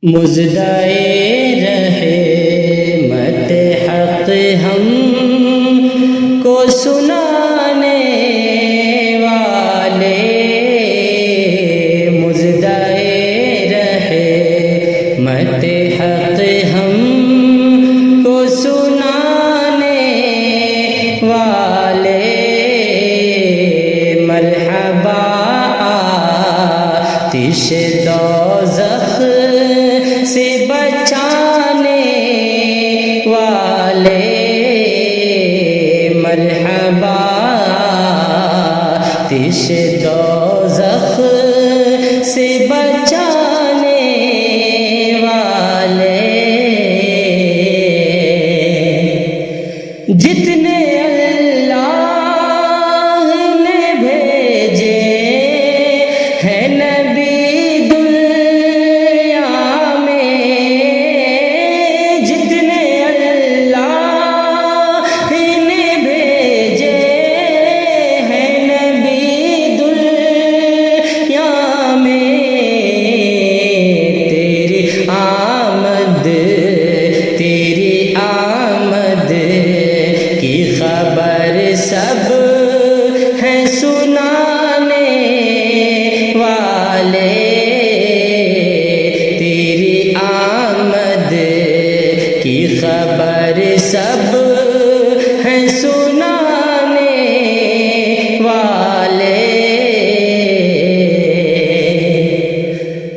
مزدائے رحمت حق ہم کو سنانے والے، مزدائے رحمت حق ہم کو سنانے والے، مرحبا آتش دوزخ سے بچانے والے، مرحبا آتش دوزخ سے بچانے والے، جتنے اللہ نے بھیجے ہیں نبی سب ہیں سنانے والے، تیری آمد کی خبر سب ہیں سنانے والے،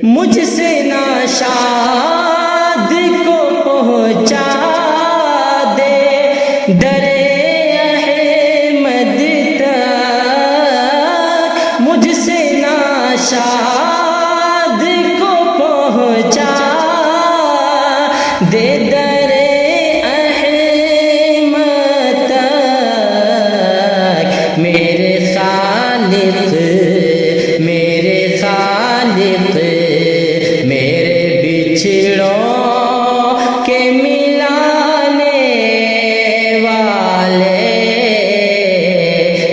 مجھ سے ناشاد کو پہنچا دے درے مجھ سے ناشاد کو پہنچا دے در احمد تک، میرے خالق میرے خالق میرے بچھڑوں کے ملانے والے،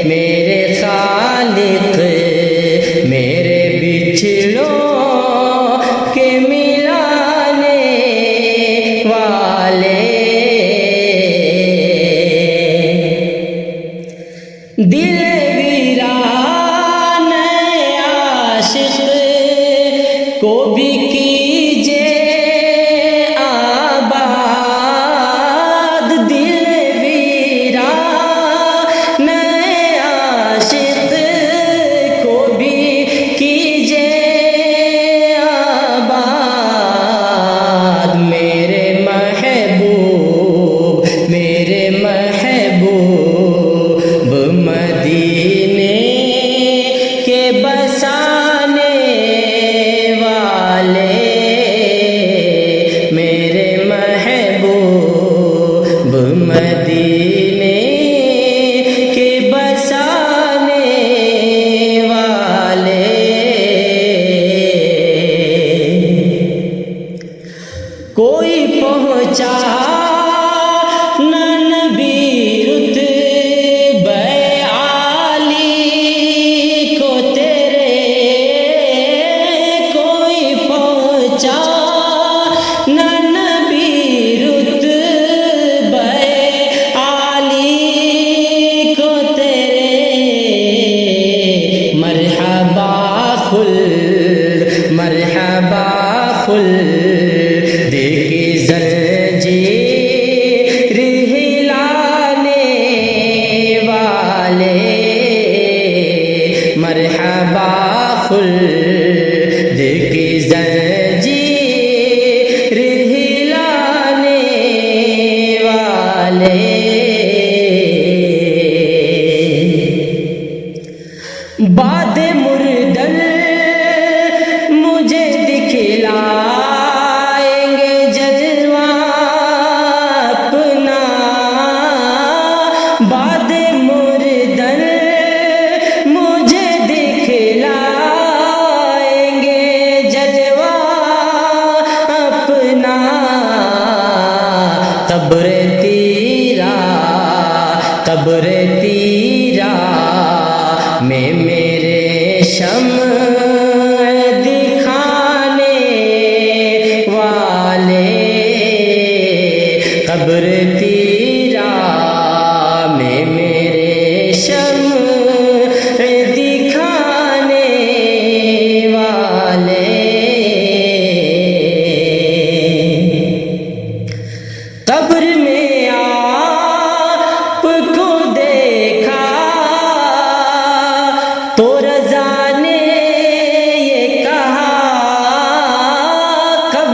میرے خالق میرے بچھڑوں کے ملانے والے، دل ویران عاشق کو بھی کیجے آباد، دل ویران عاشق کو بھی کیجے آباد، میرے محبوب مدینے کے بسانے والے، میرے محبوب مدینے کے بسانے والے، کوئی پہنچا نہ نبی رتبہ عالی کو تیرے، کوئی پہنچا نہ نبی رتبہ عالی کو تیرے، مرحبا خلد کی زنجیر ہلانے والے، مرحبا خلد کی زنجیر ہلانے والے، باد مردل مجھے دکھلائیں گے جلوہ اپنا، باد مردل مجھے دکھلائیں گے جلوہ اپنا، قبر تیرا میں میرے شمع دکھانے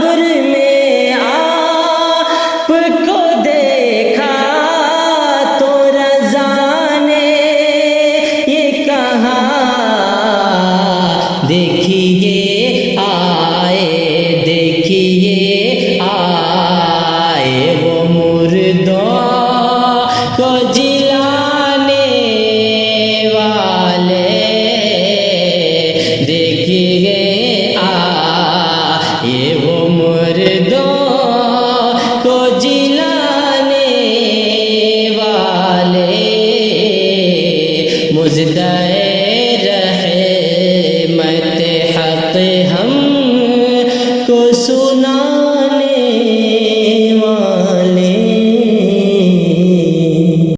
قبر میں آپ کو دیکھا تو رضا نے یہ کہا دیکھیے آئے دیکھیے آئے وہ مردوں کو جلانے والے دیکھیے آئے وہ مردوں کو جلانے والے مزدائے رحمت حق ہم کو سنانے